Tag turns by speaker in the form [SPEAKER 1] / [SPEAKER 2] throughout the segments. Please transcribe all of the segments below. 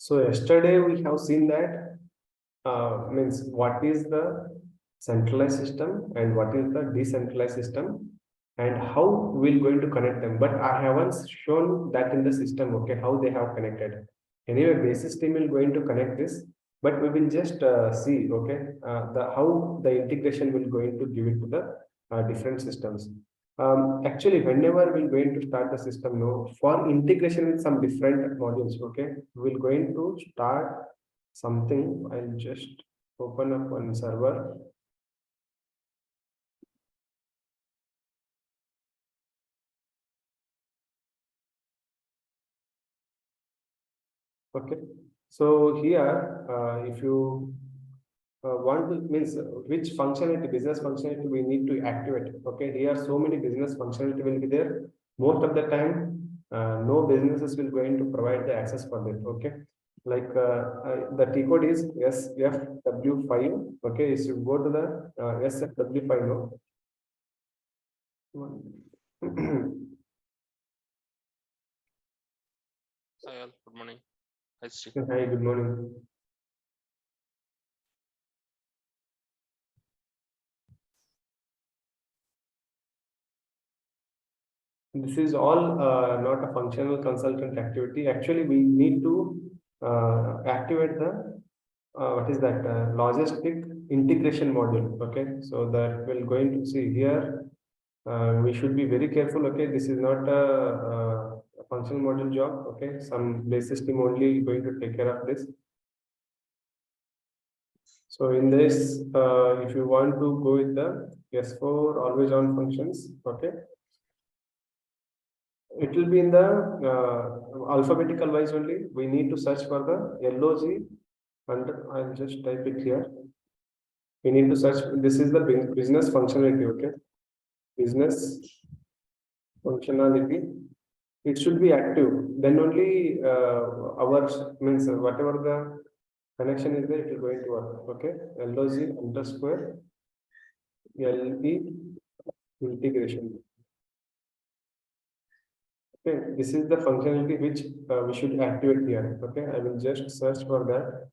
[SPEAKER 1] So yesterday we have seen that means what is the centralized system and what is the decentralized system and how we're going to connect them. But I haven't shown that in the system, okay, how they have connected. Anyway, basis team will going to connect this, but we will just see, okay, the how the integration will going to give it to the different systems. Actually, whenever we're going to start the system, no, for integration with some different modules, okay, we're going to start something. I'll just open up one server. Okay, so here, if you want to means which functionality, business functionality we need to activate. Okay, here so many business functionality will be there. Most of the time, no businesses will going to provide the access for that. Okay, like the T code is SFW5. Okay, so you go to the SFW5 no.
[SPEAKER 2] Hi all, good morning. Hi Steve.
[SPEAKER 1] Hi, good morning. This is all not a functional consultant activity. Actually, we need to activate the what is that logistic integration module. Okay, so that we're going to see here. We should be very careful. Okay, this is not a functional module job. Okay, some basis team only going to take care of this. So in this, if you want to go with the S4 always on functions, okay, it will be in the alphabetical wise only. We need to search for the LOG, and I'll just type it here. We need to search. This is the business functionality. Okay, business functionality. It should be active. Then only our means whatever the connection is there, it will going to work. Okay, LOG underscore LE integration. Okay, this is the functionality which we should activate here. Okay, I will just search for that.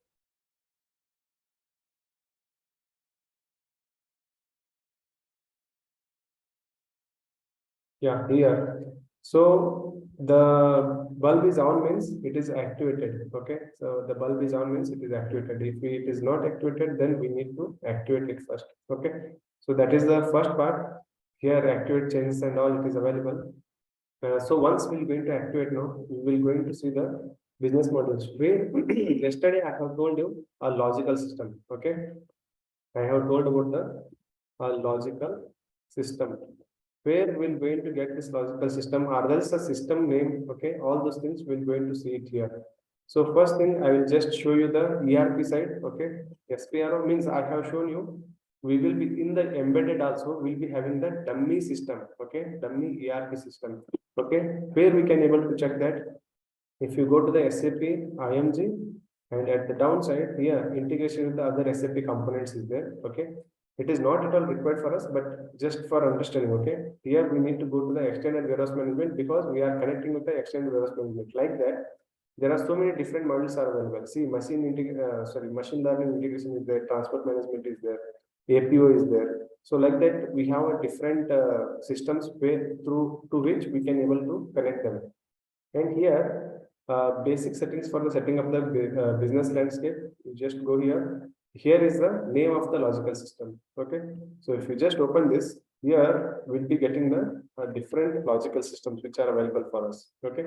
[SPEAKER 1] Yeah, here. So the bulb is on means it is activated. Okay, so the bulb is on means it is activated. If it is not activated, then we need to activate it first. Okay, so that is the first part. Here, activate changes and all it is available. So once we're going to activate now, we will going to see the business models. Where yesterday I have told you a logical system. Okay, I have told about the logical system. Where we're going to get this logical system, or else a system name. Okay, all those things we're going to see it here. So first thing, I will just show you the ERP side. Okay, SPRO means I have shown you. We will be in the embedded also. We'll be having the dummy system. Okay, dummy ERP system. Okay, where we can able to check that. If you go to the SAP IMG, and at the downside here, integration with the other SAP components is there. Okay, it is not at all required for us, but just for understanding. Okay, here we need to go to the extended warehouse management because we are connecting with the extended warehouse management. Like that, there are so many different modules are available. See, machine learning integration is there, transport management is there, APO is there. So like that, we have a different systems through to which we can able to connect them. And here, basic settings for the setting up the business landscape. You just go here. Here is the name of the logical system. Okay. So if you just open this, here we'll be getting the different logical systems which are available for us. Okay.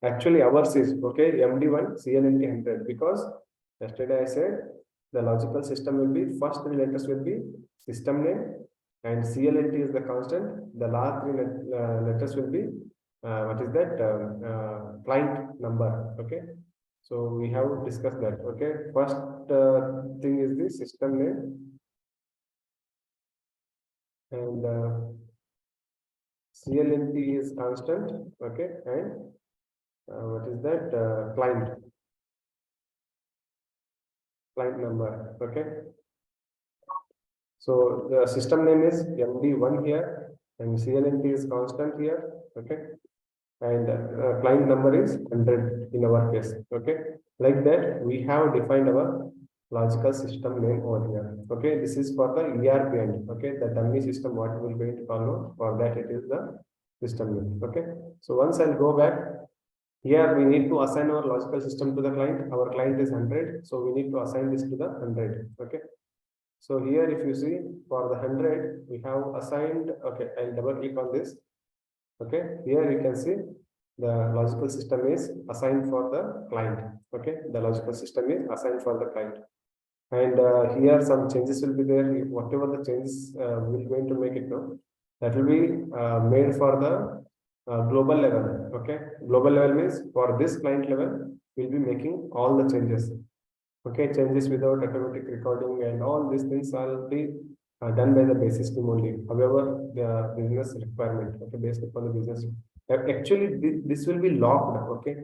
[SPEAKER 1] Actually, ours is okay MD1 CLNT 100 because yesterday I said the logical system will be first three letters will be system name and CLNT is the constant. The last three letters will be what is that client number. Okay, so we have discussed that. Okay, first thing is the system name and CLNT is constant. Okay, and what is that client number. Okay, so the system name is MD1 here and CLNT is constant here. Okay, and client number is 100 in our case. Okay, like that we have defined our logical system name over here. Okay, this is for the ERP end. Okay, the dummy system what we will going to follow, for that it is the system name. Okay, so once I'll go back here, we need to assign our logical system to the client. Our client is 100, so we need to assign this to the 100. Okay, so here if you see for the 100 we have assigned. Okay, I'll double click on this. Okay, here you can see the logical system is assigned for the client. Okay, the logical system is assigned for the client, and here some changes will be there. Whatever the changes we're going to make it now, that will be made for the global level. Okay, global level means for this client level we'll be making all the changes. Okay, changes without automatic recording and all these things will be done by the basis team only. However, the business requirement, okay, based upon the business. Actually, this will be locked. Okay,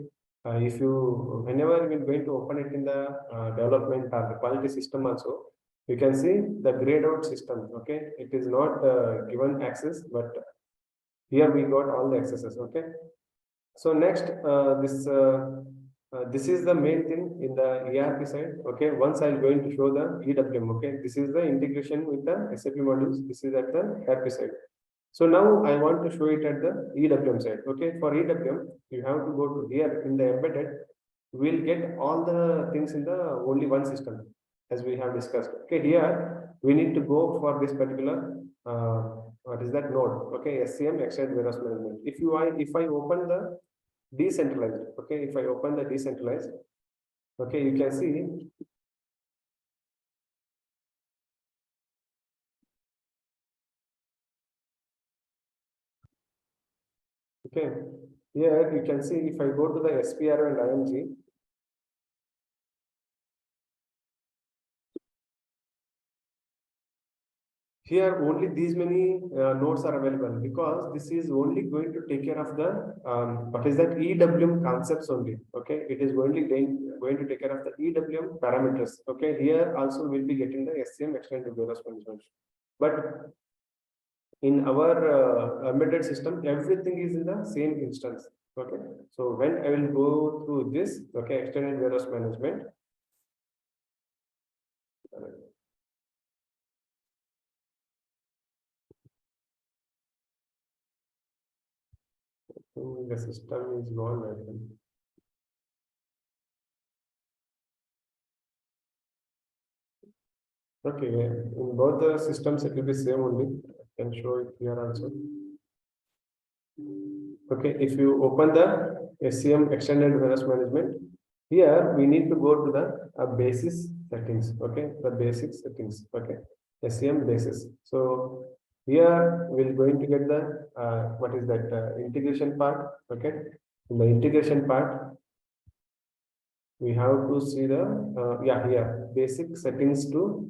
[SPEAKER 1] if you whenever you're going to open it in the development or the quality system also, you can see the grayed out system. Okay, it is not given access, but here we got all the accesses. Okay, so next this is the main thing in the ERP side. Okay, once I'm going to show the EWM. Okay, this is the integration with the SAP modules. This is at the ERP side. So now I want to show it at the EWM side. Okay, for EWM, you have to go to here in the embedded. We'll get all the things in the only one system, as we have discussed. Okay, here we need to go for this particular what is that node? Okay, SCM, Extended Warehouse Management. If I open the decentralized, okay, if I open the decentralized, okay, you can see okay, here you can see if I go to the SPR and IMG, here only these many nodes are available, because this is only going to take care of the what is that EWM concepts only. Okay, it is going to take care of the EWM parameters. Okay, here also we'll be getting the SCM, Extended Warehouse Management, but in our embedded system everything is in the same instance. Okay, so when I will go through this, okay, Extended Warehouse Management, the system is gone, I think. Okay, in both the systems it will be same only. I can show it here also. Okay, if you open the SCM, Extended Warehouse Management, here we need to go to the basis settings. Okay, the basic settings. Okay, SCM basis. So here we're going to get the what is that integration part. Okay, in the integration part we have to see the here basic settings to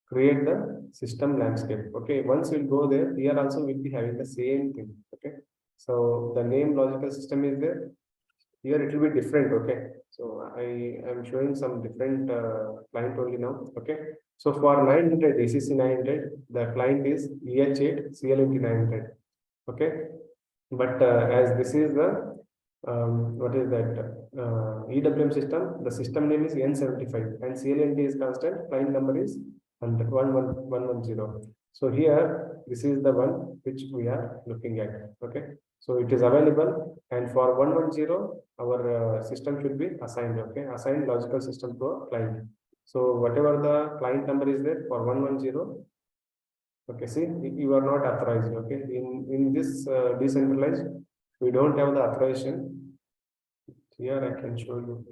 [SPEAKER 1] create the system landscape. Okay, once we'll go there, here also we'll be having the same thing. Okay, so the name logical system is there. Here it will be different. Okay, so I am showing some different client only now. Okay, so for 900 ACC 900, the client is EH8 CLNT 900. Okay, but as this is the what is that EWM system, the system name is N75 and CLNT is constant, client number is 11110. So here this is the one which we are looking at. Okay, so it is available, and for 110 our system should be assigned. Okay, assigned logical system to a client. So whatever the client number is there for 110. Okay, see, you are not authorized. Okay, in this decentralized, we don't have the authorization. Here I can show you.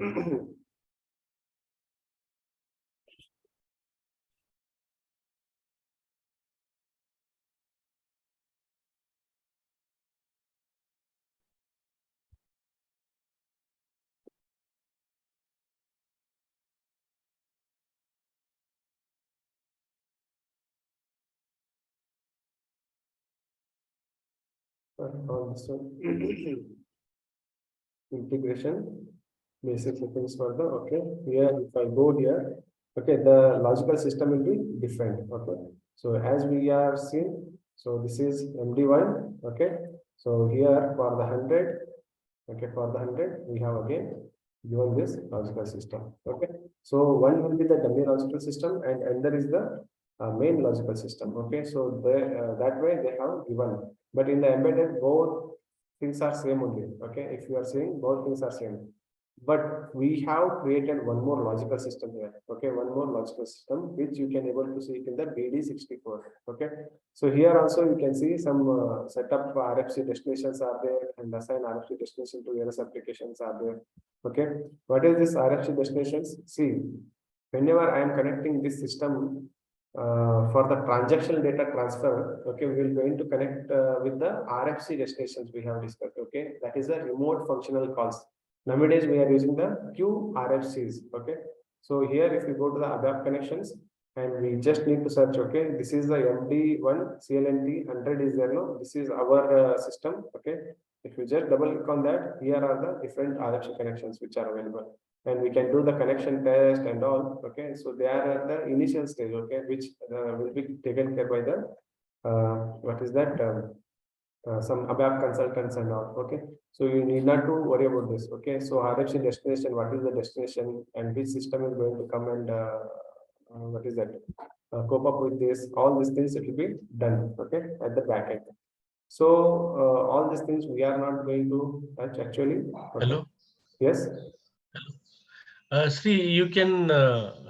[SPEAKER 1] On this one. Integration basic settings for the okay. Here if I go here, okay, the logical system will be different. Okay, so as we are seeing, so this is MD1. Okay, so here for the 100, Okay, for the 100, we have again given this logical system. Okay, so one will be the dummy logical system, and another is the main logical system. Okay, so that way they have given, but in the embedded, both things are same only. Okay, if you are saying both things are same, but we have created one more logical system here. Okay, one more logical system which you can able to see it in the BD64. Okay, so here also you can see some setup RFC destinations are there, and assign RFC destination to various applications are there. Okay, what is this RFC destinations? See, whenever I am connecting this system for the transactional data transfer, okay, we will going to connect with the RFC destinations we have discussed. Okay, that is the remote functional calls. Nowadays we are using the QRFCs. Okay, so here if you go to the ABAP connections, and we just need to search. Okay, this is the MD1 CLNT 100 is there. No, this is our system. Okay, if you just double click on that, here are the different RFC connections which are available, and we can do the connection test and all. Okay, so they are at the initial stage. Okay, which will be taken care by the what is that some ABAP consultants and all. Okay, so you need not to worry about this. Okay, so RFC destination, what is the destination, and which system is going to come and what is that cope up with this, all these things it will be done. Okay, at the back end. So all these things we are not going to touch actually. Okay.
[SPEAKER 3] Hello.
[SPEAKER 1] Yes.
[SPEAKER 3] Sri, you can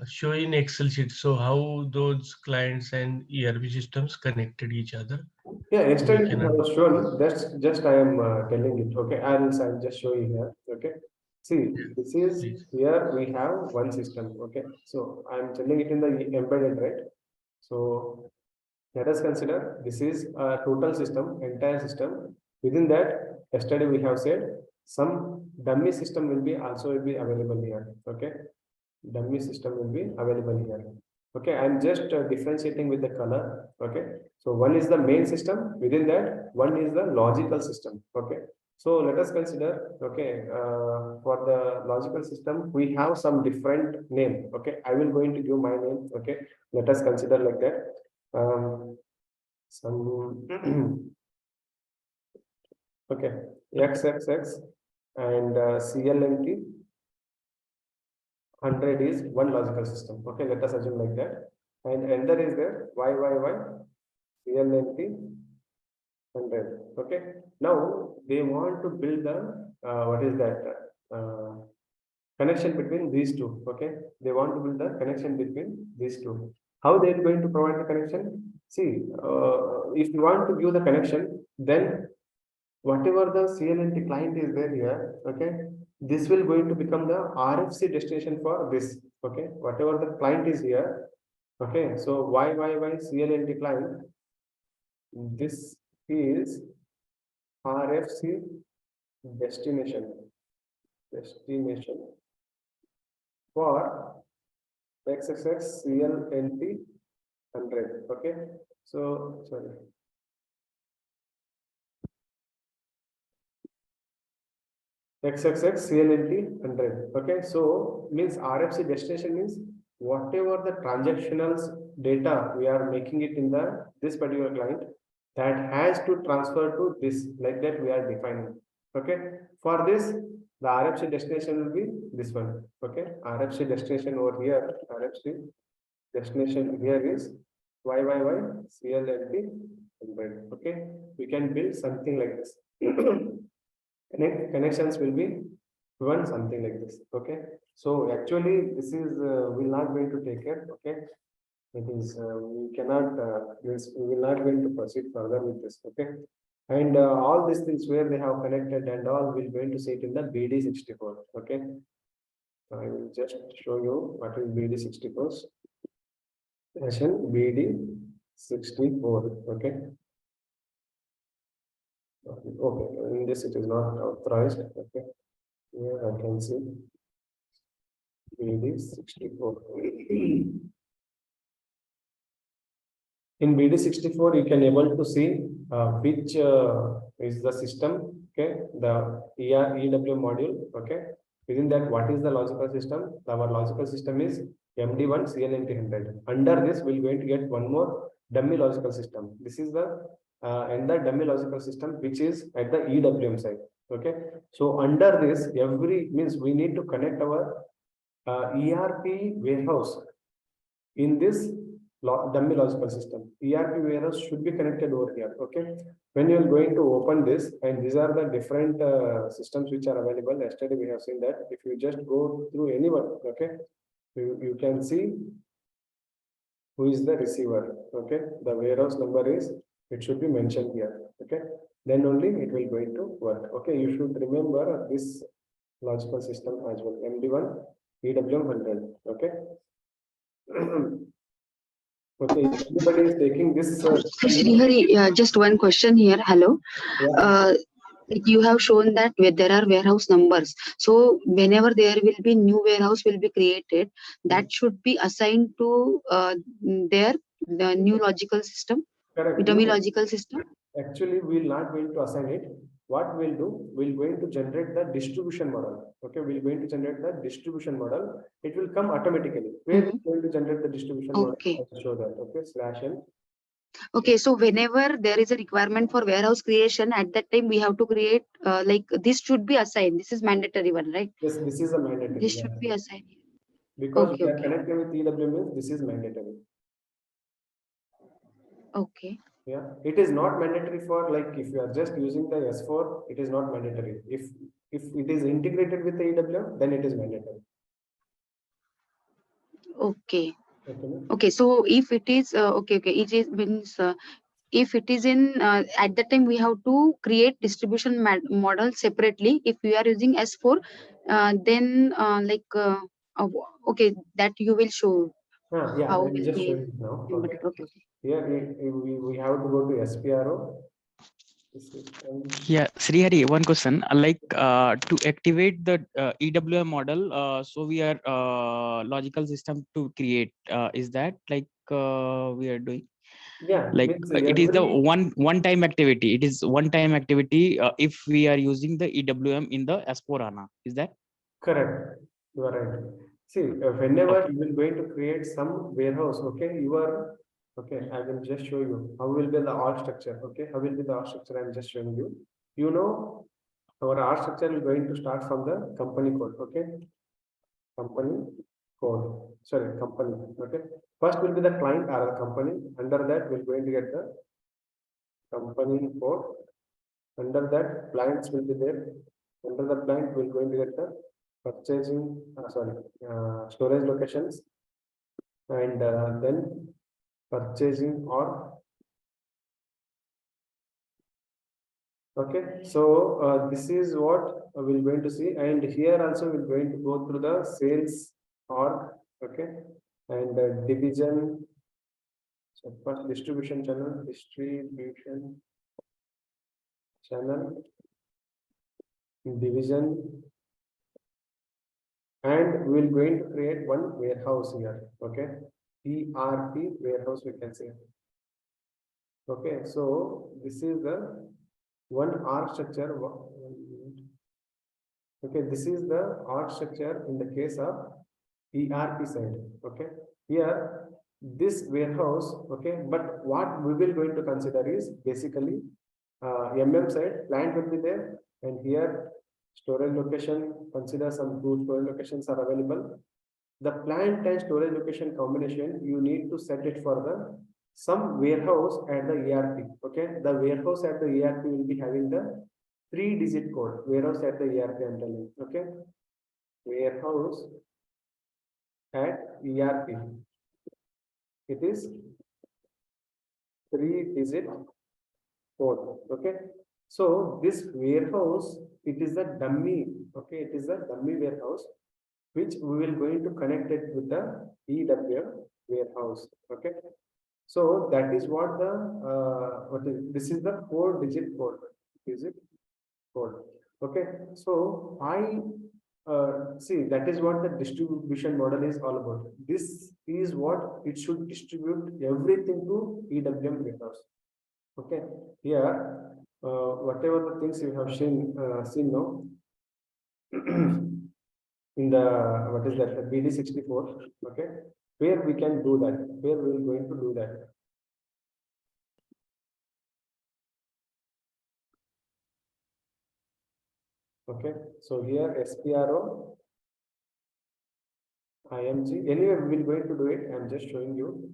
[SPEAKER 3] show in Excel sheet. So how those clients and ERP systems connected each other?
[SPEAKER 1] Yeah, yesterday
[SPEAKER 3] We can
[SPEAKER 1] I was shown. That's just I am telling it. Okay, I'll just show you here. Okay, see, this is
[SPEAKER 3] please.
[SPEAKER 1] here we have one system. Okay, so I'm telling it in the embedded, right? So let us consider this is a total system, entire system. Within that, yesterday we have said some dummy system will be also will be available here. Okay, dummy system will be available here. Okay, I'm just differentiating with the color. Okay, so one is the main system. Within that, one is the logical system. Okay, so let us consider. Okay, for the logical system, we have some different name. Okay, I will going to give my name. Okay, let us consider like that. Some okay, XXX and CLNT 100 is one logical system. Okay, let us assume like that. And another is there YYY CLNT 100. Okay, now they want to build the what is that connection between these two. Okay, they want to build the connection between these two. How they are going to provide the connection? See, if you want to give the connection, then whatever the CLNT client is there here, okay, this will going to become the RFC destination for this. Okay, whatever the client is here. Okay, so YYY CLNT client, this is RFC destination for XXX CLNT 100. Okay, so sorry. XXX CLNT 100. Okay, so means RFC destination means whatever the transactional data we are making it in the this particular client, that has to transfer to this, like that we are defining. Okay, for this the RFC destination will be this one. Okay, RFC destination over here, RFC destination here is YYY CLNT 100. Okay, we can build something like this. Connections will be one something like this. Okay, so actually this is will not going to take care. Okay, it is we cannot we will not going to proceed further with this. Okay, and all these things where they have connected and all will going to see it in the BD64. Okay, I will just show you what is BD64 session BD64. Okay. Okay, in this it is not authorized. Okay, here I can see BD64. In BD64, you can able to see which is the system. Okay, the EW module. Okay, within that, what is the logical system? Our logical system is MD1 CLNT 100. Under this, we're going to get one more dummy logical system. This is the and the dummy logical system which is at the EWM side. Okay, so under this, every means we need to connect our ERP warehouse in this dummy logical system. ERP warehouse should be connected over here. Okay, when you are going to open this, and these are the different systems which are available. Yesterday we have seen that. If you just go through anyone, okay, you can see who is the receiver. Okay, the warehouse number is, it should be mentioned here. Okay, then only it will going to work. Okay, you should remember this logical system as well. MD1 EWM 100. Okay. Okay, if anybody is taking this
[SPEAKER 4] Srihari, just one question here. Hello.
[SPEAKER 1] yeah.
[SPEAKER 4] Like you have shown that there are warehouse numbers. So whenever there will be new warehouse will be created, that should be assigned to the new logical system,
[SPEAKER 1] Correct.
[SPEAKER 4] dummy
[SPEAKER 1] No,
[SPEAKER 4] logical system.
[SPEAKER 1] actually, we'll not going to assign it. What we'll do, we're going to generate the distribution model. Okay, we're going to generate the distribution model. It will come automatically. We're going to generate the distribution model.
[SPEAKER 4] Okay.
[SPEAKER 1] I'll show that. Okay, /n.
[SPEAKER 4] Okay, so whenever there is a requirement for warehouse creation, at that time we have to create like this should be assigned. This is mandatory one, right?
[SPEAKER 1] Yes, this is a mandatory.
[SPEAKER 4] This should be assigned.
[SPEAKER 1] Because
[SPEAKER 4] Okay,
[SPEAKER 1] we are
[SPEAKER 4] okay.
[SPEAKER 1] connected with EWM, this is mandatory.
[SPEAKER 4] Okay.
[SPEAKER 1] Yeah, it is not mandatory for, like, if you are just using the S4, it is not mandatory. If it is integrated with the EWM, then it is mandatory.
[SPEAKER 4] Okay.
[SPEAKER 1] Okay.
[SPEAKER 4] Okay, so if it is okay, it is means if it is in at that time we have to create distribution model separately. If we are using S4, then okay, that you will show
[SPEAKER 1] Yeah,
[SPEAKER 4] how
[SPEAKER 1] I'm
[SPEAKER 4] will
[SPEAKER 1] just
[SPEAKER 4] be
[SPEAKER 1] showing it now. Okay.
[SPEAKER 4] embedded. Okay.
[SPEAKER 1] Here we have to go to SPRO.
[SPEAKER 5] Yeah, Srihari, one question. To activate the EWM model, so we are logical system to create. Is that we are doing?
[SPEAKER 1] Yeah,
[SPEAKER 5] Like
[SPEAKER 1] means
[SPEAKER 5] it is the
[SPEAKER 1] every
[SPEAKER 5] one-time activity. It is one-time activity if we are using the EWM in the S4HANA. Is that?
[SPEAKER 1] correct. You are right. See, whenever
[SPEAKER 5] Okay.
[SPEAKER 1] you will going to create some warehouse, okay, you are okay. I will just show you how will be the org structure. Okay, how will be the org structure? I'm just showing you. You know, our org structure is going to start from the company code. Okay, company code. Sorry, company. Okay, first will be the client or the company. Under that, we're going to get the company code. Under that, clients will be there. Under the client, we're going to get the purchasing, storage locations, and then purchasing or okay. So this is what we're going to see, and here also we're going to go through the sales org, okay, and division. So first distribution channel, division, and we're going to create one warehouse here. Okay, ERP warehouse we can say. Okay, so this is the one org structure. Okay, this is the org structure in the case of ERP side. Okay, here this warehouse. Okay, but what we will going to consider is basically MM side, plant will be there, and here storage location, consider some two storage locations are available. The plant and storage location combination, you need to set it for the some warehouse at the ERP. Okay, the warehouse at the ERP will be having the 3-digit code. Warehouse at the ERP, I'm telling. Okay, warehouse at ERP. It is 3-digit code. Okay, so this warehouse, it is a dummy. Okay, it is a dummy warehouse which we will going to connect it with the EWM warehouse. Okay, so that is what the this is the 4-digit code. Is it code? Okay, so I see, that is what the distribution model is all about. This is what it should distribute everything to EWM warehouse. Okay, here whatever the things you have seen now in the what is that BD64. Okay, where we can do that, where we are going to do that. Okay, so here SPRO, IMG. Anyway, we will going to do it. I'm just showing you.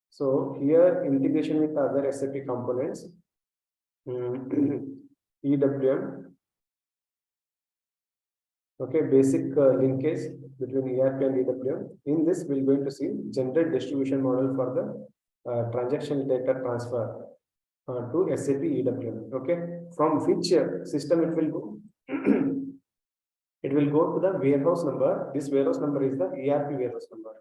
[SPEAKER 1] So here integration with other SAP components, EWM. Okay, basic linkage between ERP and EWM. In this, we're going to see generate distribution model for the transaction data transfer to SAP EWM. Okay, from which system it will go? It will go to the warehouse number. This warehouse number is the ERP warehouse number.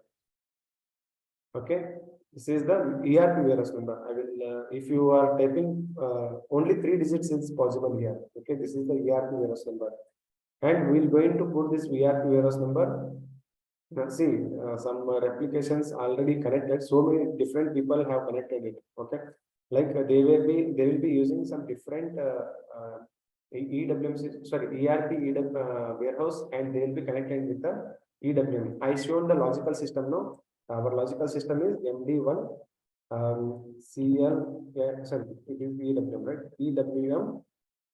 [SPEAKER 1] Okay, this is the ERP warehouse number. I will, if you are typing only 3 digits is possible here. Okay, this is the ERP warehouse number. And we're going to put this ERP warehouse number. Now see, some replications already connected. So many different people have connected it. Okay, like they will be using some different EWM, sorry, ERP warehouse, and they will be connected with the EWM. I showed the logical system now. Our logical system is MD1 CL. Sorry, it is EWM, right? EWM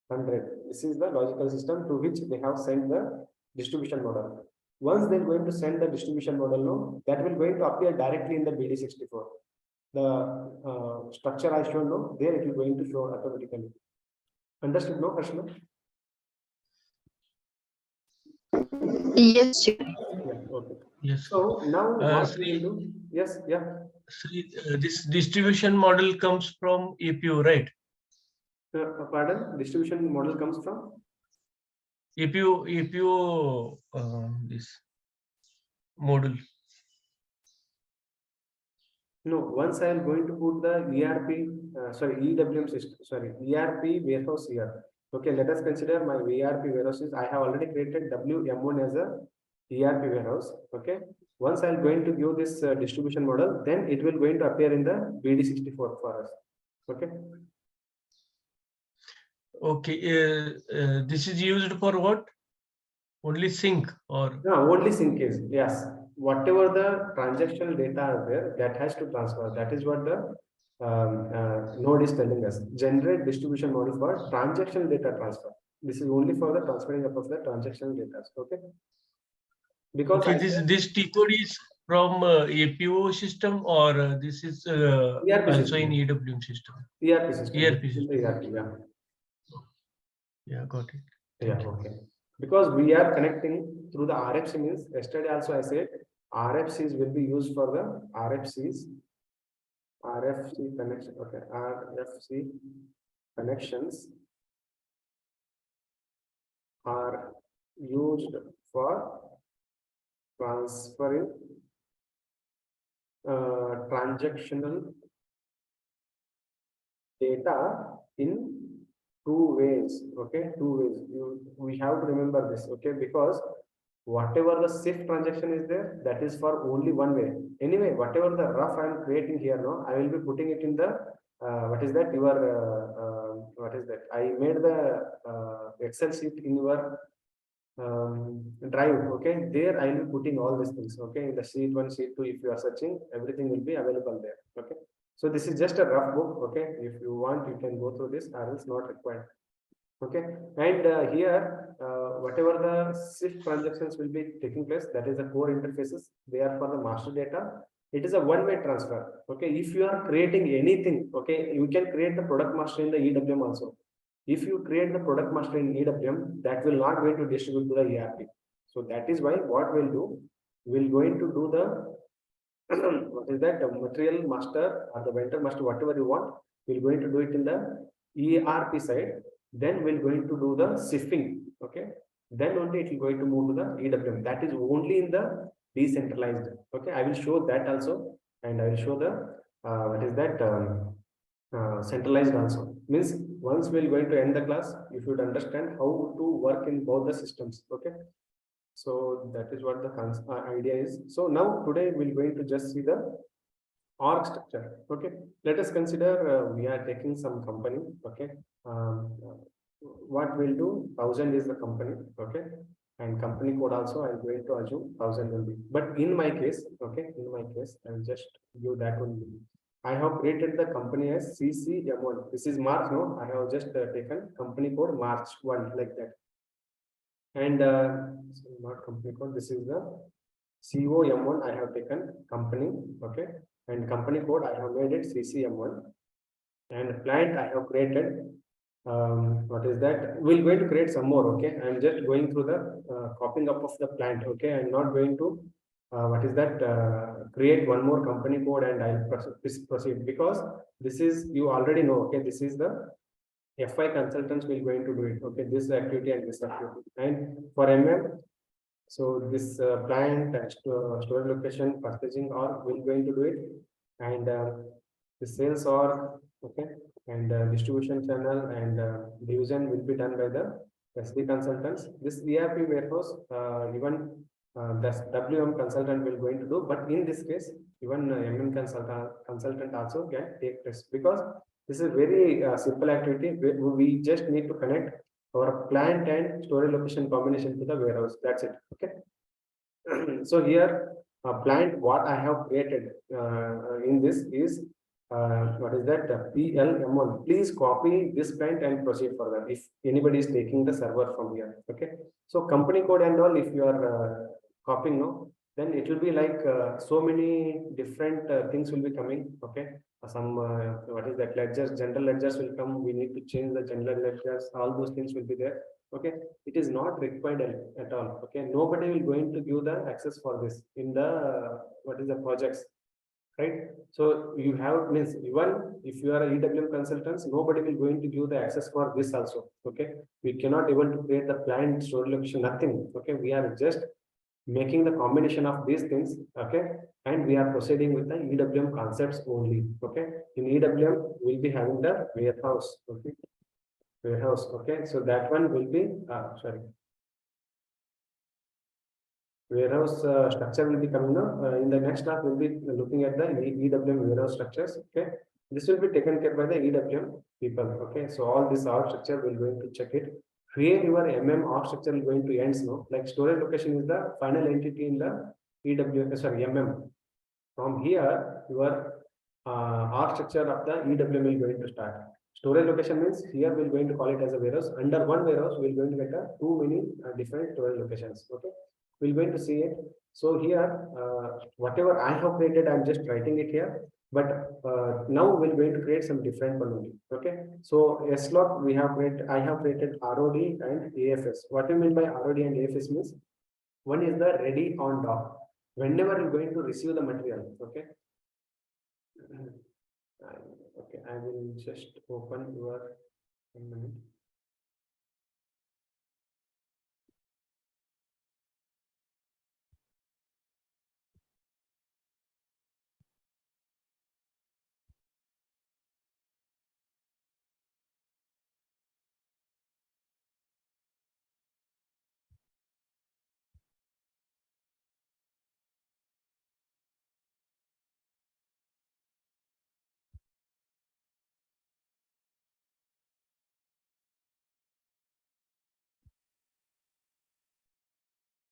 [SPEAKER 1] 100. This is the logical system to which they have sent the distribution model. Once they're going to send the distribution model, no, that will going to appear directly in the BD64. The structure I showed, no, there it is going to show automatically. Understood, no, Krishna?
[SPEAKER 4] Yes, sir.
[SPEAKER 1] Yeah, okay.
[SPEAKER 3] Yes.
[SPEAKER 1] So now what
[SPEAKER 3] Sri,
[SPEAKER 1] we will do? Yes, yeah.
[SPEAKER 3] Sri, this distribution model comes from APO, right?
[SPEAKER 1] Pardon, distribution model comes from?
[SPEAKER 3] APO, this model.
[SPEAKER 1] No, once I am going to put the ERP, sorry, EWM system, sorry, ERP warehouse here. Okay, let us consider my ERP warehouses. I have already created WM1 as a ERP warehouse. Okay, once I'm going to give this distribution model, then it will going to appear in the BD64 for us. Okay.
[SPEAKER 3] Okay, this is used for what? Only sync or?
[SPEAKER 1] No, only sync is, yes. Whatever the transactional data are there, that has to transfer. That is what the node is telling us. Generate distribution model for transactional data transfer. This is only for the transferring of the transactional data. Okay. Because
[SPEAKER 3] okay, this T code is from APO system, or this is
[SPEAKER 1] ERP
[SPEAKER 3] also
[SPEAKER 1] system.
[SPEAKER 3] in EWM system?
[SPEAKER 1] ERP system.
[SPEAKER 3] ERP system.
[SPEAKER 1] ERP, yeah.
[SPEAKER 3] Yeah, got it.
[SPEAKER 1] Yeah, okay. Because we are connecting through the RFC means yesterday also I said RFCs will be used for the RFC connection. Okay, RFC connections are used for transferring transactional data in 2 ways. Okay, 2 ways. We have to remember this. Okay, because whatever the SIFT transaction is there, that is for only one way. Anyway, whatever the rough I am creating here, no, I will be putting it in the what is that? Your what is that? I made the Excel sheet in your drive. Okay, there I will be putting all these things. Okay, in the sheet 1, sheet 2, if you are searching, everything will be available there. Okay, so this is just a rough book. Okay, if you want, you can go through this, or else not required. Okay, and here whatever the SIFT transactions will be taking place, that is the core interfaces. They are for the master data. It is a one-way transfer. Okay, if you are creating anything, okay, you can create the product master in the EWM also. If you create the product master in EWM, that will not going to distribute to the ERP. So that is why what we'll do, we're going to do the what is that, the material master or the vendor master, whatever you want, we're going to do it in the ERP side. Then we're going to do the shifting. Okay, then only it will going to move to the EWM. That is only in the decentralized. Okay, I will show that also, and I will show the what is that centralized also. Means once we're going to end the class, you should understand how to work in both the systems. Okay, so that is what the idea is. So now today we're going to just see the org structure. Okay, let us consider we are taking some company. Okay, what we'll do, 1000 is the company. Okay, and company code also I'm going to assume 1000 will be. But in my case, okay, in my case, I'll just give that only. I have created the company as CCM1. This is March, no? I have just taken company code March 1 like that. And so not company code, this is the COM1. I have taken company, okay, and company code I have made it CCM1. And client I have created. What is that? We're going to create some more, okay? I'm just going through the copying up of the plant, okay? I'm not going to what is that? Create one more company code and I'll proceed because this is, you already know, okay? This is the FI consultants will going to do it, okay? This activity and this activity. And for MM, so this plant and storage location purchasing or will going to do it, and the sales or okay, and distribution channel and division will be done by the SD consultants. This ERP warehouse even the WM consultant will going to do, but in this case even MM consultant also can take this because this is very simple activity. We just need to connect our plant and storage location combination to the warehouse. That's it. Okay. So here plant what I have created in this is what is that PLM1. Please copy this plant and proceed further if anybody is taking the server from here. Okay. So company code and all, if you are copying, no, then it will be like so many different things will be coming. Okay. Some what is that ledgers, general ledgers will come. We need to change the general ledgers. All those things will be there. Okay, it is not required at all. Okay, nobody will going to give the access for this in the what is the projects, right? So you have means even if you are a EWM consultants, nobody will going to give the access for this also. Okay, we cannot able to create the plant storage location, nothing. Okay, we are just making the combination of these things. Okay, and we are proceeding with the EWM concepts only. Okay, in EWM we'll be having the warehouse. Okay, warehouse. Okay, so that one will be warehouse structure will be coming up in the next class. We'll be looking at the EWM warehouse structures. Okay, this will be taken care by the EWM people. Okay, so all this org structure we're going to check it. Where your MM org structure is going to end, no? Like storage location is the final entity in the EWM, sorry, MM. From here, your org structure of the EWM is going to start. Storage location means here we're going to call it as a warehouse. Under one warehouse, we're going to get too many different storage locations. Okay, we're going to see it. So here, whatever I have created, I'm just writing it here. But now we're going to create some different one only. Okay, so slot we have created. I have created ROD and AFS. What do you mean by ROD and AFS means? One is the ready on dock. Whenever you're going to receive the material. Okay. Okay, I will just open your 1 minute.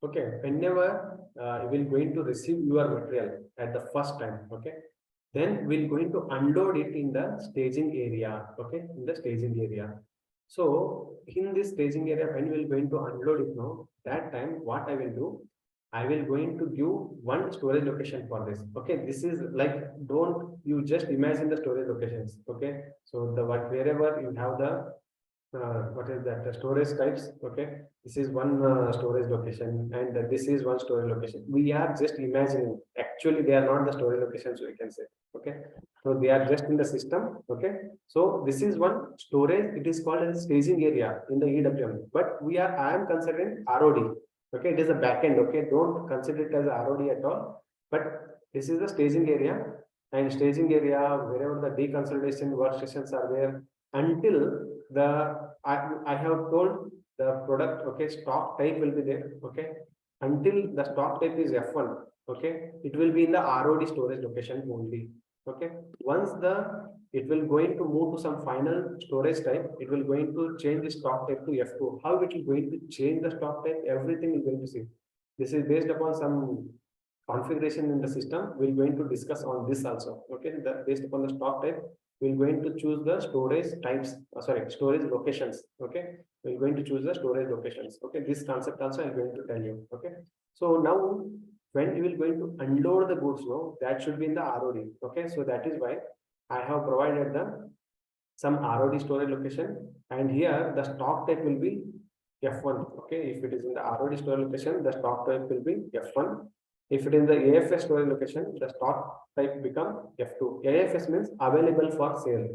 [SPEAKER 1] Okay, whenever you will going to receive your material at the first time, okay, then we're going to unload it in the staging area. Okay, in the staging area. So in this staging area, when we're going to unload it now, that time what I will do, I will going to give one storage location for this. Okay, this is like, don't you just imagine the storage locations. Okay, so the wherever you have the what is that the storage types. Okay, this is one storage location and this is one storage location. We are just imagining, actually they are not the storage locations, we can say. Okay, so they are just in the system. Okay, so this is one storage, it is called as staging area in the EWM, but I am considering ROD. Okay, it is a backend. Okay, don't consider it as a ROD at all, but this is the staging area, and staging area wherever the deconsolidation workstations are there until I have told the product. Okay, stock type will be there. Okay, until the stock type is F1. Okay, it will be in the ROD storage location only. Okay, once it will going to move to some final storage type, it will going to change the stock type to F2. How it will going to change the stock type, everything is going to see. This is based upon some configuration in the system, we're going to discuss on this also. Okay, based upon the stock type, we're going to choose the storage types, storage locations. Okay, we're going to choose the storage locations. Okay, this concept also I'm going to tell you. Okay, so now when you will going to unload the goods, no, that should be in the ROD. Okay, so that is why I have provided some ROD storage location, and here the stock type will be F1. Okay, if it is in the ROD storage location, the stock type will be F1. If it is in the AFS storage location, the stock type become F2. AFS means available for sale.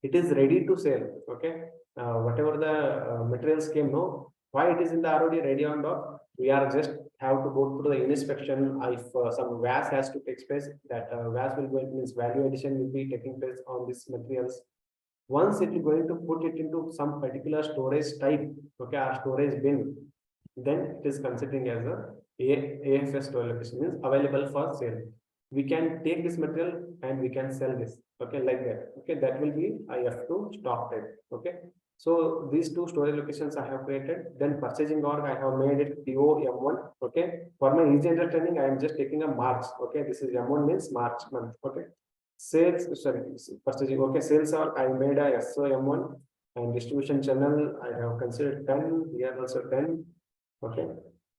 [SPEAKER 1] It is ready to sell. Okay, whatever the materials came, no, why it is in the ROD ready on dot? We are just have to go through the inspection. If some VAS has to take place, that VAS will go, means value addition will be taking place on these materials. Once it is going to put it into some particular storage type, okay, or storage bin, then it is considering as a AFS storage location, means available for sale. We can take this material and we can sell this. Okay, like that. Okay, that will be F2 stock type. Okay, so these two storage locations I have created. Then purchasing org I have made it POM1. Okay, for my easy understanding, I am just taking a March. Okay, this is M1 means March month. Okay, sales, purchasing. Okay, sales org I made a SOM1, and distribution channel I have considered 10. Here also 10. Okay,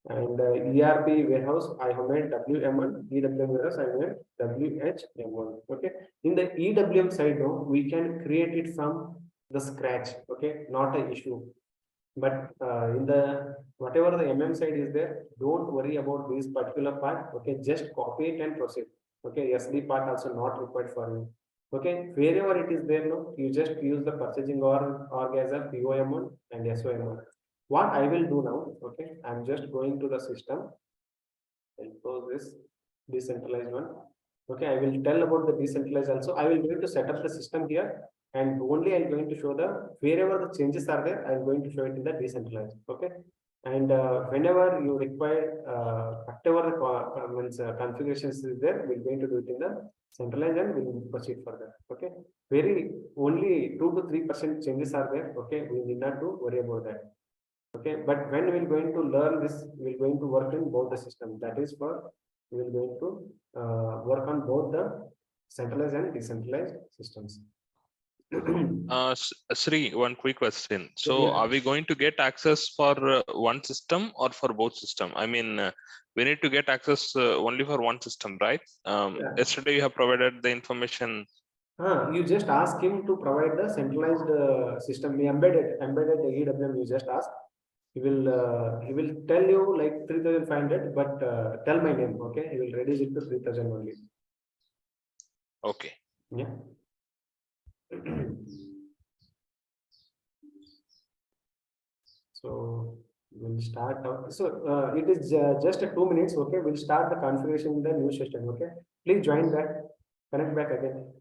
[SPEAKER 1] and ERP warehouse I have made WM1. EWM warehouse I made WHM1. Okay, in the EWM side, no, we can create it from the scratch. Okay, not an issue. But in the whatever the MM side is there, don't worry about this particular part. Okay, just copy it and proceed. Okay, SD part also not required for you. Okay, wherever it is there, no, you just use the purchasing org as a POM1 and SOM1. What I will do now, okay, I'm just going to the system and close this decentralized one. Okay, I will tell about the decentralized also. I will going to set up the system here, and only I'm going to show the wherever the changes are there, I'm going to show it in the decentralized. Okay, and whenever you require whatever the configurations is there, we're going to do it in the centralized and we'll proceed further. Okay, very only 2 to 3% changes are there. Okay, we need not to worry about that. Okay, but when we're going to learn this, we're going to work in both the systems. That is for we're going to work on both the centralized and decentralized systems.
[SPEAKER 2] Sri, one quick question. So
[SPEAKER 1] Yeah.
[SPEAKER 2] are we going to get access for one system or for both system? I mean, we need to get access only for one system, right?
[SPEAKER 1] Yeah.
[SPEAKER 2] Yesterday you have provided the information.
[SPEAKER 1] You just ask him to provide the centralized system. We embedded EWM. You just ask. He will tell you like 3,500, but tell my name. Okay, he will reduce it to 3,000 only.
[SPEAKER 2] Okay.
[SPEAKER 1] Yeah. So we'll start out. So it is just 2 minutes. Okay, we'll start the configuration in the new session. Okay, please join back, connect back again.